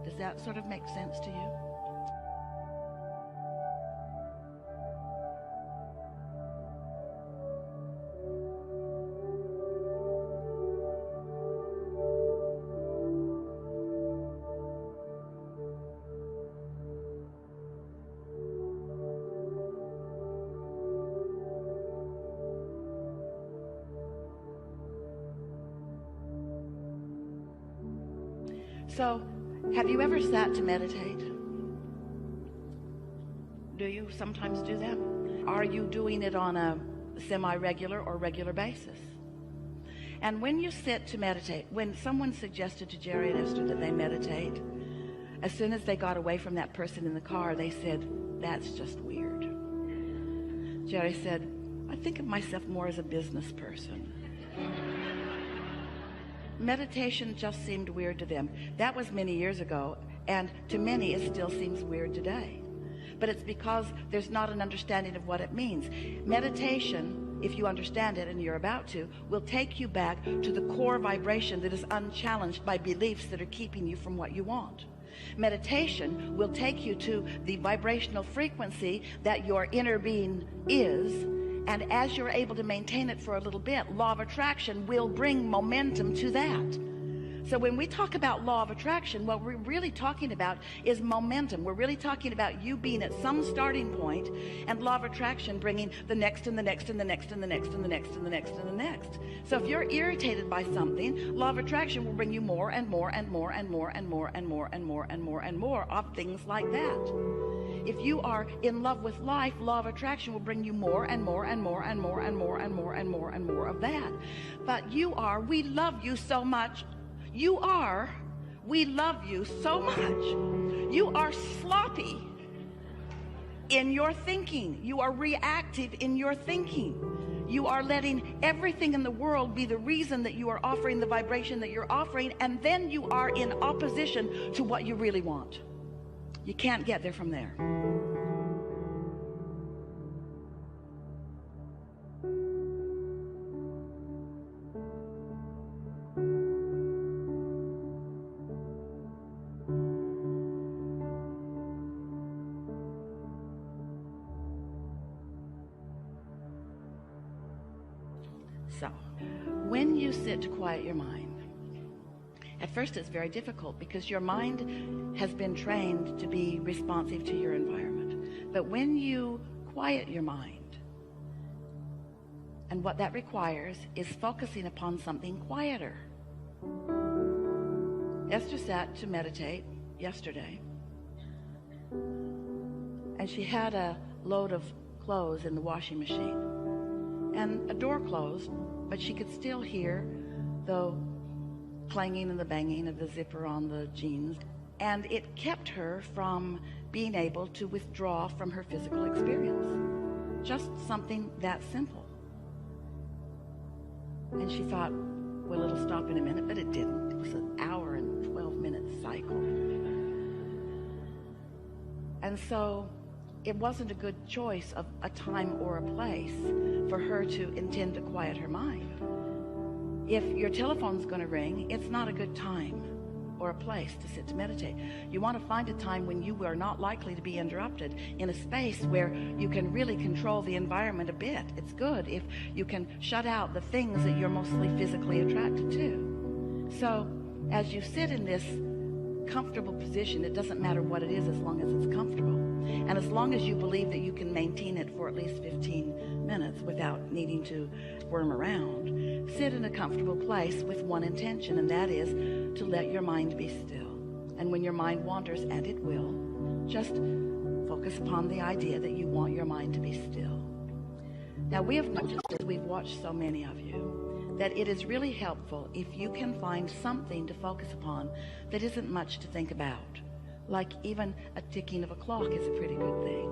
Does that sort of make sense to you? So, have you ever sat to meditate? Do you sometimes do that? Are you doing it on a semi-regular or regular basis? And when you sit to meditate, when someone suggested to Jerry and Esther that they meditate, as soon as they got away from that person in the car, they said, "That's just weird." Jerry said, "I think of myself more as a business person." Meditation just seemed weird to them. That was many years ago, and to many it still seems weird today. But it's because there's not an understanding of what it means. Meditation, if you understand it, and you're about to, will take you back to the core vibration that is unchallenged by beliefs that are keeping you from what you want. Meditation will take you to the vibrational frequency that your inner being is. And as you're able to maintain it for a little bit, law of attraction will bring momentum to that. So when we talk about law of attraction, what we're really talking about is momentum. We're really talking about you being at some starting point, and law of attraction bringing the next and the next and the next and the next and the next and the next and the next. So if you're irritated by something, law of attraction will bring you more and more and more and more and more and more and more and more and more of things like that. If you are in love with life, law of attraction will bring you more and more and more and more and more and more and more and more of that. But we love you so much. We love you so much. You are sloppy in your thinking. You are reactive in your thinking. You are letting everything in the world be the reason that you are offering the vibration that you're offering, and then you are in opposition to what you really want. You can't get there from there. So, when you sit to quiet your mind, at first it's very difficult because your mind has been trained to be responsive to your environment. But when you quiet your mind, and what that requires is focusing upon something quieter. Esther sat to meditate yesterday, and she had a load of clothes in the washing machine. And a door closed, but she could still hear the clanging and the banging of the zipper on the jeans. And it kept her from being able to withdraw from her physical experience. Just something that simple. And she thought, well, it'll stop in a minute, but it didn't. It was an hour and 12-minute cycle. And so it wasn't a good choice of a time or a place for her to intend to quiet her mind. If your telephone's going to ring, it's not a good time or a place to sit to meditate. You want to find a time when you are not likely to be interrupted, in a space where you can really control the environment a bit. It's good if you can shut out the things that you're mostly physically attracted to. So as you sit in this comfortable position, it doesn't matter what it is as long as it's comfortable. And as long as you believe that you can maintain it for at least 15 minutes without needing to squirm around, sit in a comfortable place with one intention, and that is to let your mind be still. And when your mind wanders, and it will, just focus upon the idea that you want your mind to be still. Now, we have noticed, as we've watched so many of you, that it is really helpful if you can find something to focus upon that isn't much to think about. Like even a ticking of a clock is a pretty good thing.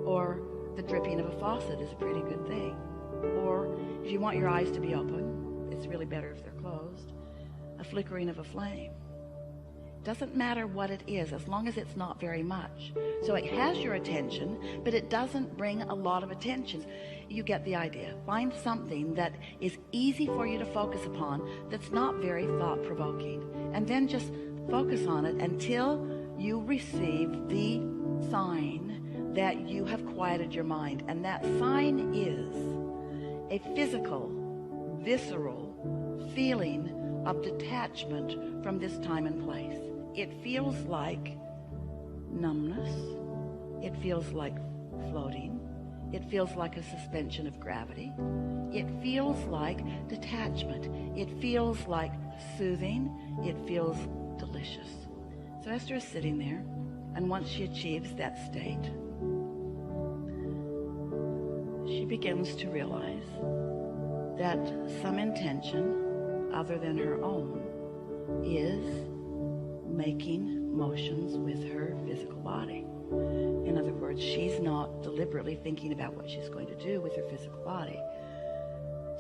Or the dripping of a faucet is a pretty good thing. Or if you want your eyes to be open, it's really better if they're closed. A flickering of a flame. Doesn't matter what it is, as long as it's not very much. So it has your attention, but it doesn't bring a lot of attention. You get the idea. Find something that is easy for you to focus upon that's not very thought-provoking. And then just focus on it until you receive the sign that you have quieted your mind. And that sign is a physical, visceral feeling of detachment from this time and place. It feels like numbness. It feels like floating. It feels like a suspension of gravity. It feels like detachment. It feels like soothing. It feels delicious. So Esther is sitting there, and once she achieves that state, she begins to realize that some intention other than her own is making motions with her physical body. In other words, she's not deliberately thinking about what she's going to do with her physical body.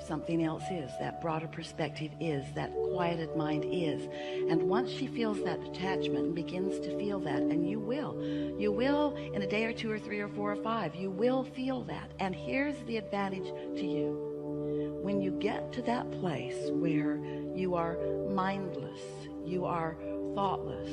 Something else is. That broader perspective is. That quieted mind is. And once she feels that detachment and begins to feel that, and you will in a day or two or three or four or five, you will feel that. And here's the advantage to you. When you get to that place where you are mindless, you are thoughtless,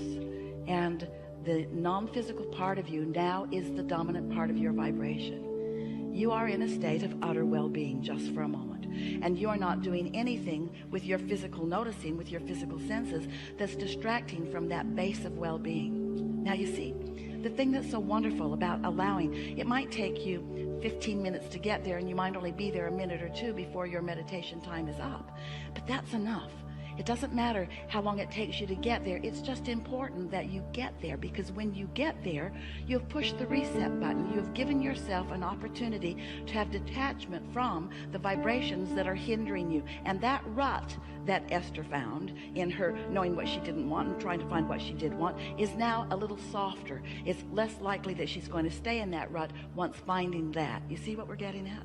and the non-physical part of you now is the dominant part of your vibration, you are in a state of utter well-being just for a moment. And you're not doing anything with your physical noticing, with your physical senses, that's distracting from that base of well-being. Now you see, the thing that's so wonderful about allowing, it might take you 15 minutes to get there, and you might only be there a minute or two before your meditation time is up. But that's enough. It doesn't matter how long it takes you to get there. It's just important that you get there, because when you get there, you've pushed the reset button. You've given yourself an opportunity to have detachment from the vibrations that are hindering you. And that rut that Esther found in her knowing what she didn't want and trying to find what she did want is now a little softer. It's less likely that she's going to stay in that rut once finding that. You see what we're getting at?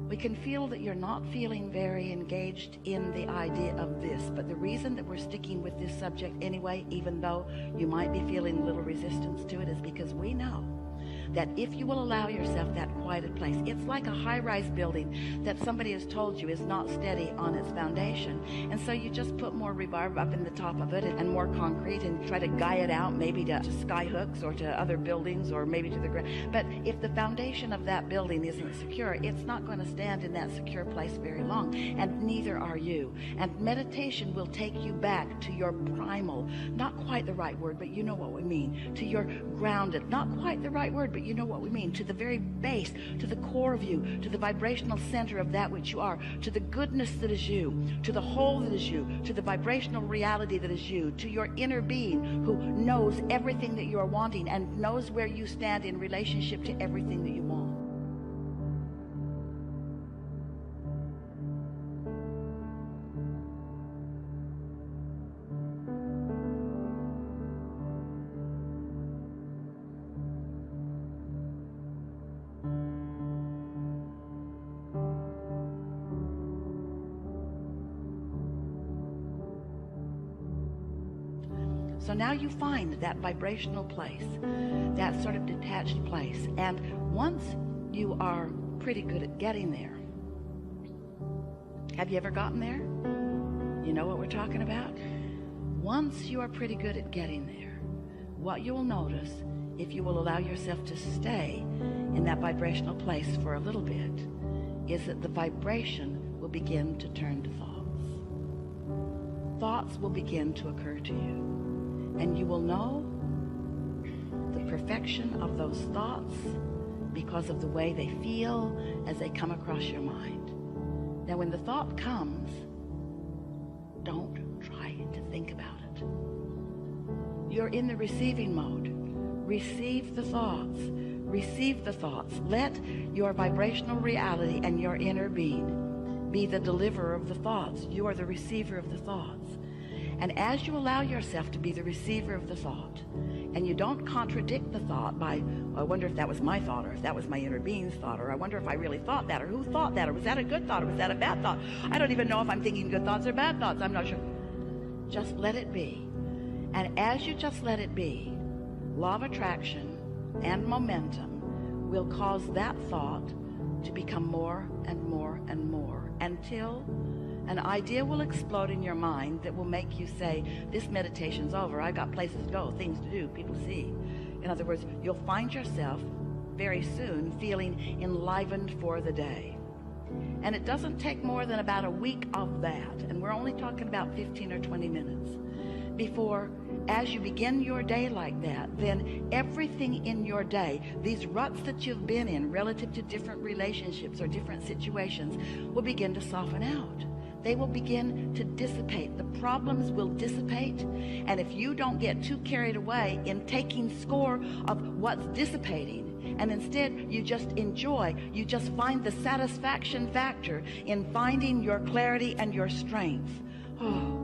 We can feel that you're not feeling very engaged in the idea of this, but the reason that we're sticking with this subject anyway, even though you might be feeling a little resistance to it, is because we know that if you will allow yourself that quieted place, it's like a high-rise building that somebody has told you is not steady on its foundation. And so you just put more rebarb up in the top of it and more concrete and try to guy it out, maybe to sky hooks or to other buildings or maybe to the ground. But if the foundation of that building isn't secure, it's not going to stand in that secure place very long, and neither are you. And meditation will take you back to your primal, not quite the right word, but you know what we mean, to your grounded, not quite the right word, but you know what we mean, to the very base, to the core of you, to the vibrational center of that which you are, to the goodness that is you, to the whole that is you, to the vibrational reality that is you, to your inner being who knows everything that you are wanting and knows where you stand in relationship to everything that you want. So now you find that vibrational place, that sort of detached place. And once you are pretty good at getting there, have you ever gotten there? You know what we're talking about? Once you are pretty good at getting there, what you will notice, if you will allow yourself to stay in that vibrational place for a little bit, is that the vibration will begin to turn to thoughts. Thoughts will begin to occur to you. And you will know the perfection of those thoughts because of the way they feel as they come across your mind. Now, when the thought comes, don't try to think about it. You're in the receiving mode. Receive the thoughts. Receive the thoughts. Let your vibrational reality and your inner being be the deliverer of the thoughts. You are the receiver of the thoughts. And as you allow yourself to be the receiver of the thought, and you don't contradict the thought by, oh, I wonder if that was my thought, or if that was my inner being's thought, or I wonder if I really thought that, or who thought that, or was that a good thought, or was that a bad thought? I don't even know if I'm thinking good thoughts or bad thoughts. I'm not sure. Just let it be. And as you just let it be, law of attraction and momentum will cause that thought to become more and more and more until an idea will explode in your mind that will make you say, this meditation's over. I got places to go, things to do, people to see. In other words, you'll find yourself very soon feeling enlivened for the day. And it doesn't take more than about a week of that, and we're only talking about 15 or 20 minutes, before, as you begin your day like that, then everything in your day, these ruts that you've been in relative to different relationships or different situations, will begin to soften out. They will begin to dissipate. The problems will dissipate. And if you don't get too carried away in taking score of what's dissipating, and instead you just enjoy, you just find the satisfaction factor in finding your clarity and your strength. Oh.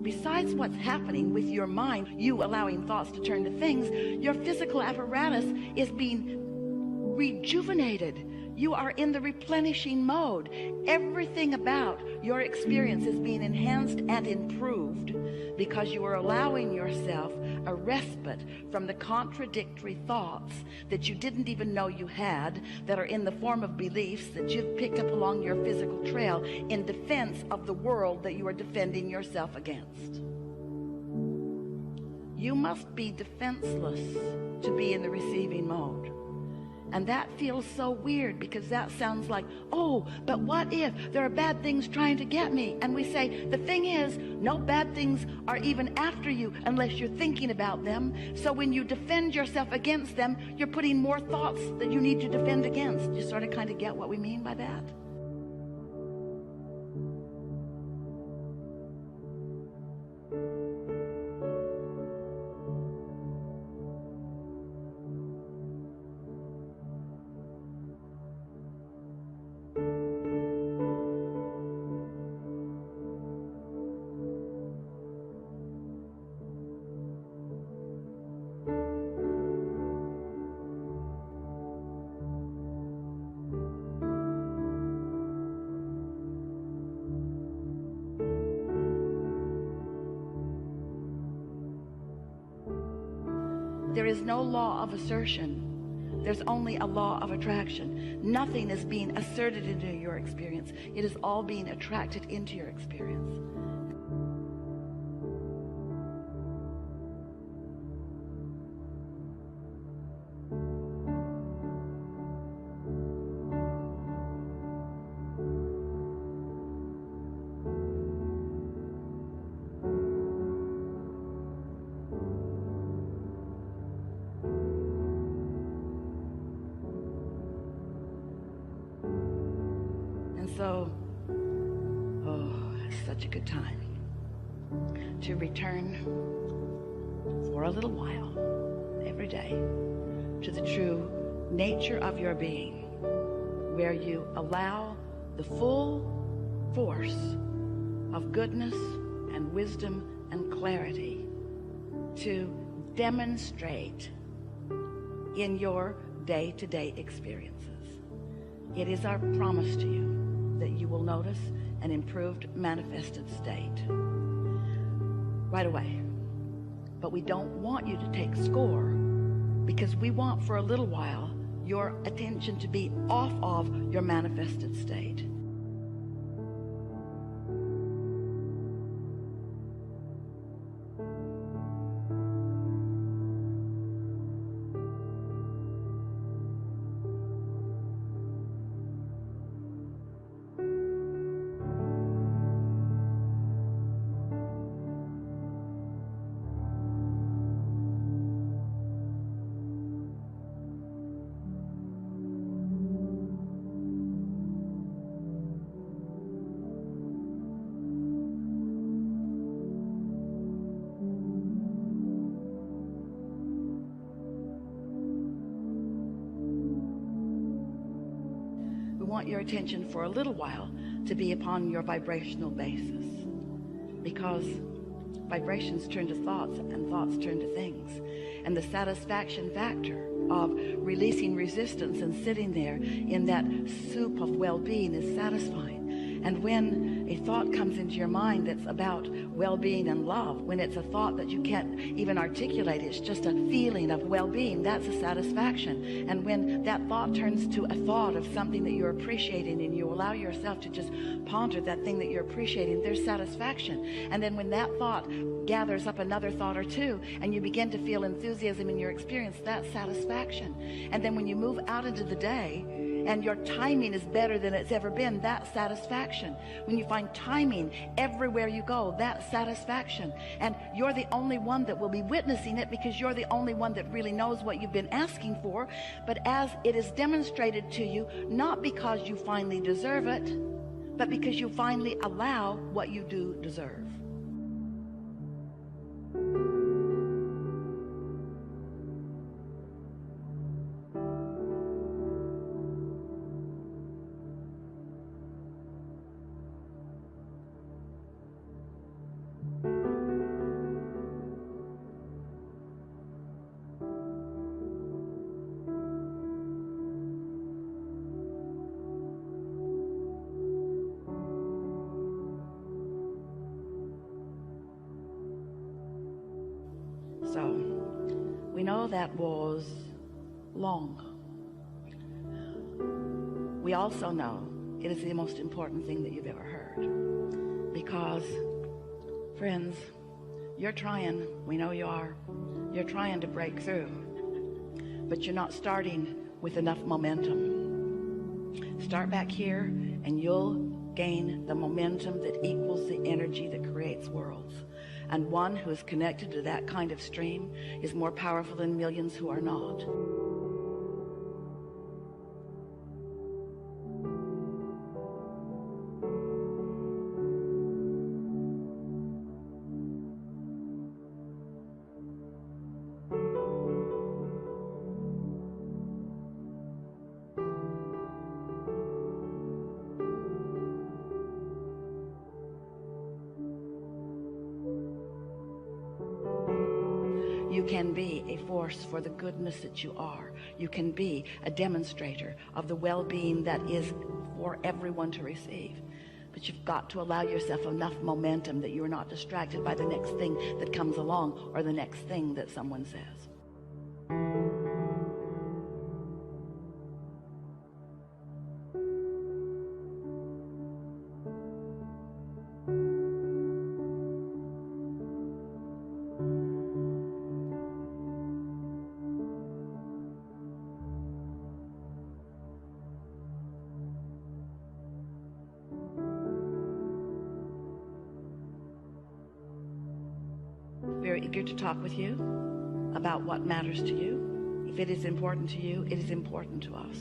Besides what's happening with your mind, you allowing thoughts to turn to things, your physical apparatus is being rejuvenated. You are in the replenishing mode. Everything about your experience is being enhanced and improved because you are allowing yourself a respite from the contradictory thoughts that you didn't even know you had, that are in the form of beliefs that you've picked up along your physical trail in defense of the world that you are defending yourself against. You must be defenseless to be in the receiving mode. And that feels so weird because that sounds like, oh, but what if there are bad things trying to get me? And we say, the thing is, no bad things are even after you unless you're thinking about them. So when you defend yourself against them, you're putting more thoughts that you need to defend against. You sort of kind of get what we mean by that? there is no law of assertion. There's only a law of attraction. Nothing is being asserted into your experience. It is all being attracted into your experience. So, it's such a good time to return for a little while every day to the true nature of your being, where you allow the full force of goodness and wisdom and clarity to demonstrate in your day-to-day experiences. It is our promise to you that you will notice an improved manifested state right away. But we don't want you to take score, because we want for a little while your attention to be off of your manifested state. Want your attention for a little while to be upon your vibrational basis, because vibrations turn to thoughts and thoughts turn to things, and the satisfaction factor of releasing resistance and sitting there in that soup of well-being is satisfying. And when a thought comes into your mind that's about well-being and love, when it's a thought that you can't even articulate, it's just a feeling of well-being, that's a satisfaction. And when that thought turns to a thought of something that you're appreciating, and you allow yourself to just ponder that thing that you're appreciating, there's satisfaction. And then when that thought gathers up another thought or two, and you begin to feel enthusiasm in your experience, that's satisfaction. And then when you move out into the day, and your timing is better than it's ever been, that's satisfaction. When you find timing everywhere you go, that's satisfaction. And you're the only one that will be witnessing it, because you're the only one that really knows what you've been asking for. But as it is demonstrated to you, not because you finally deserve it, but because you finally allow what you do deserve. So, we know that was long. We also know it is the most important thing that you've ever heard. Because, friends, you're trying, we know you are, you're trying to break through. But you're not starting with enough momentum. Start back here and you'll gain the momentum that equals the energy that creates worlds. And one who is connected to that kind of stream is more powerful than millions who are not. You can be a force for the goodness that you are. You can be a demonstrator of the well-being that is for everyone to receive. But you've got to allow yourself enough momentum that you're not distracted by the next thing that comes along or the next thing that someone says. eager to talk with you about what matters to you. If it is important to you, it is important to us.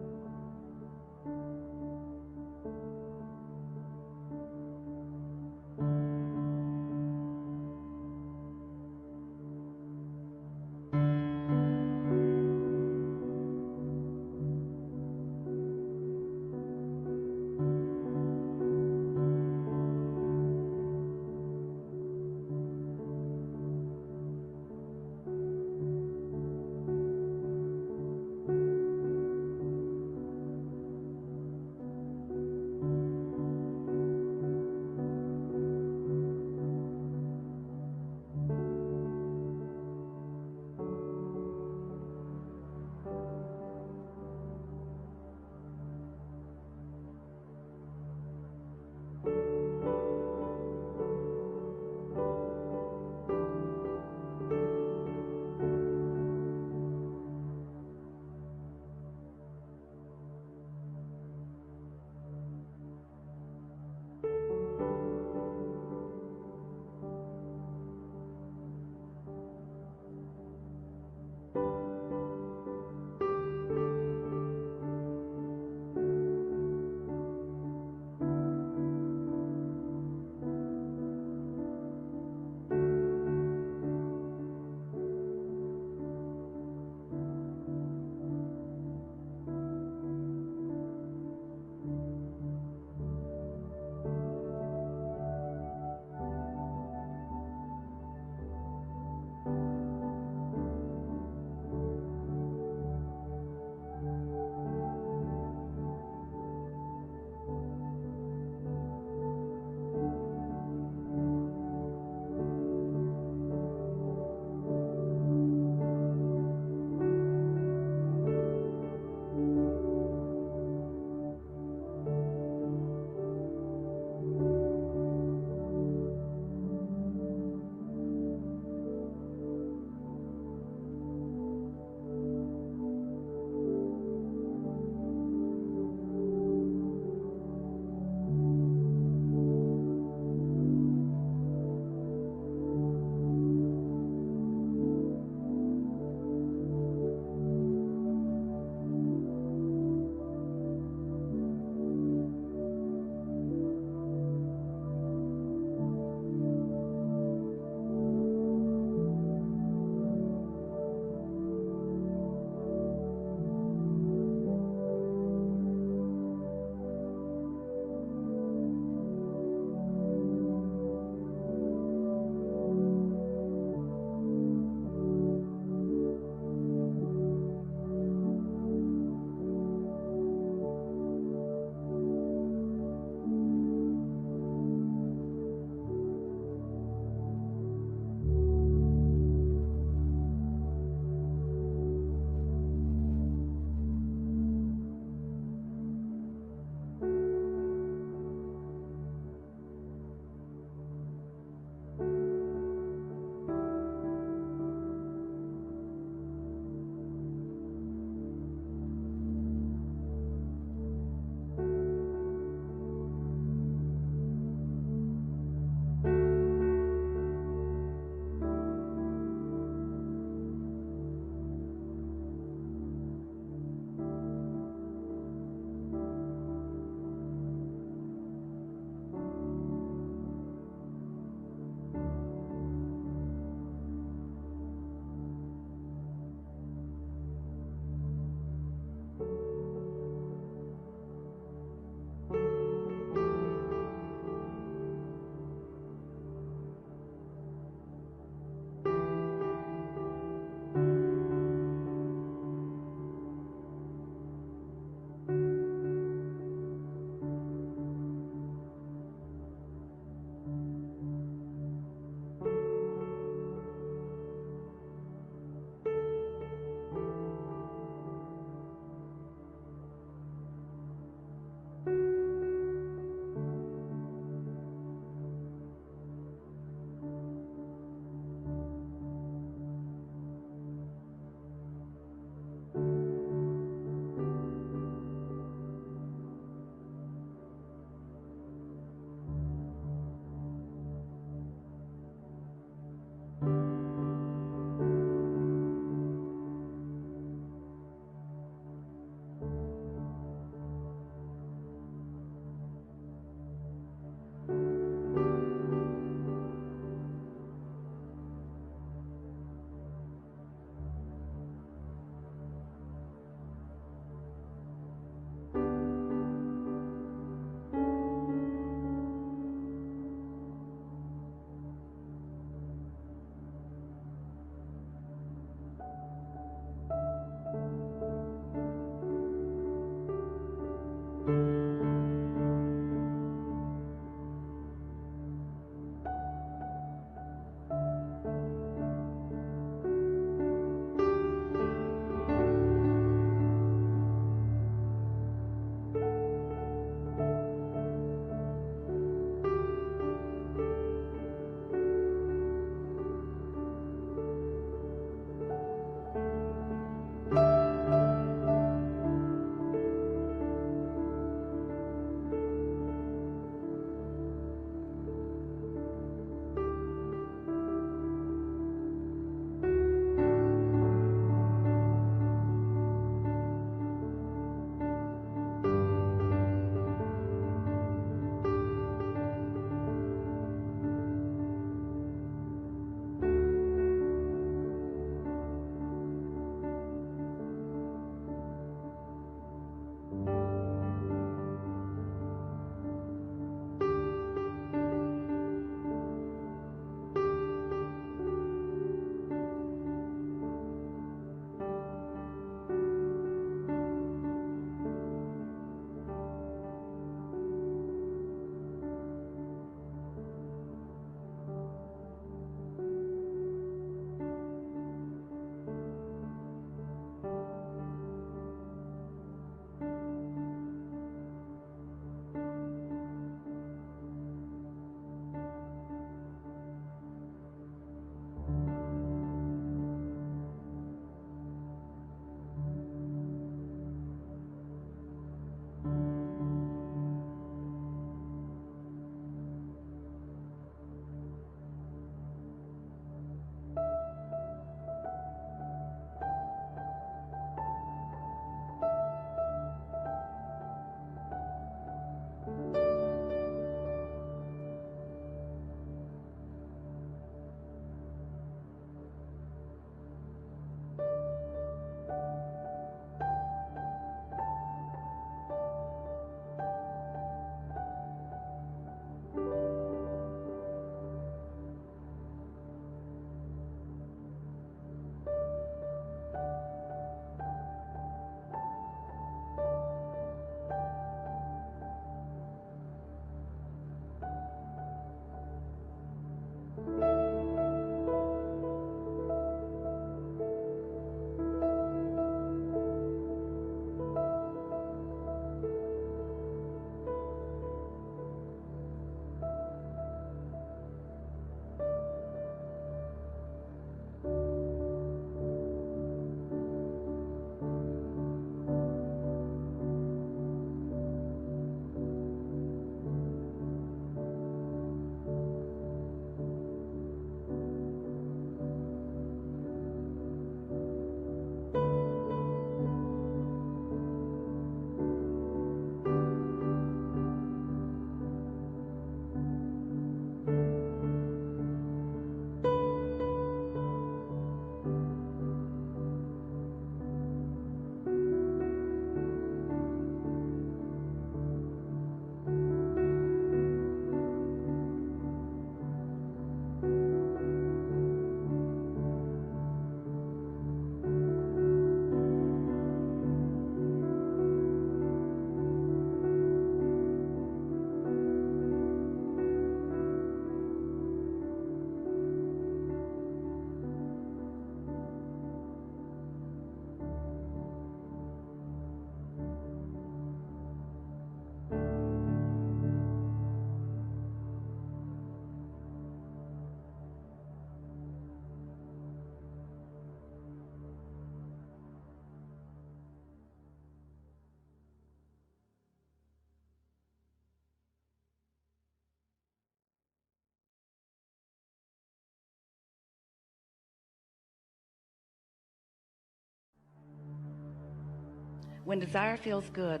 When desire feels good,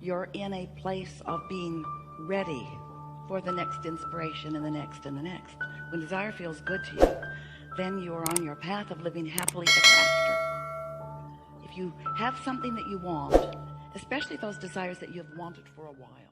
you're in a place of being ready for the next inspiration and the next and the next. When desire feels good to you, then you're on your path of living happily ever after. If you have something that you want, especially those desires that you've wanted for a while,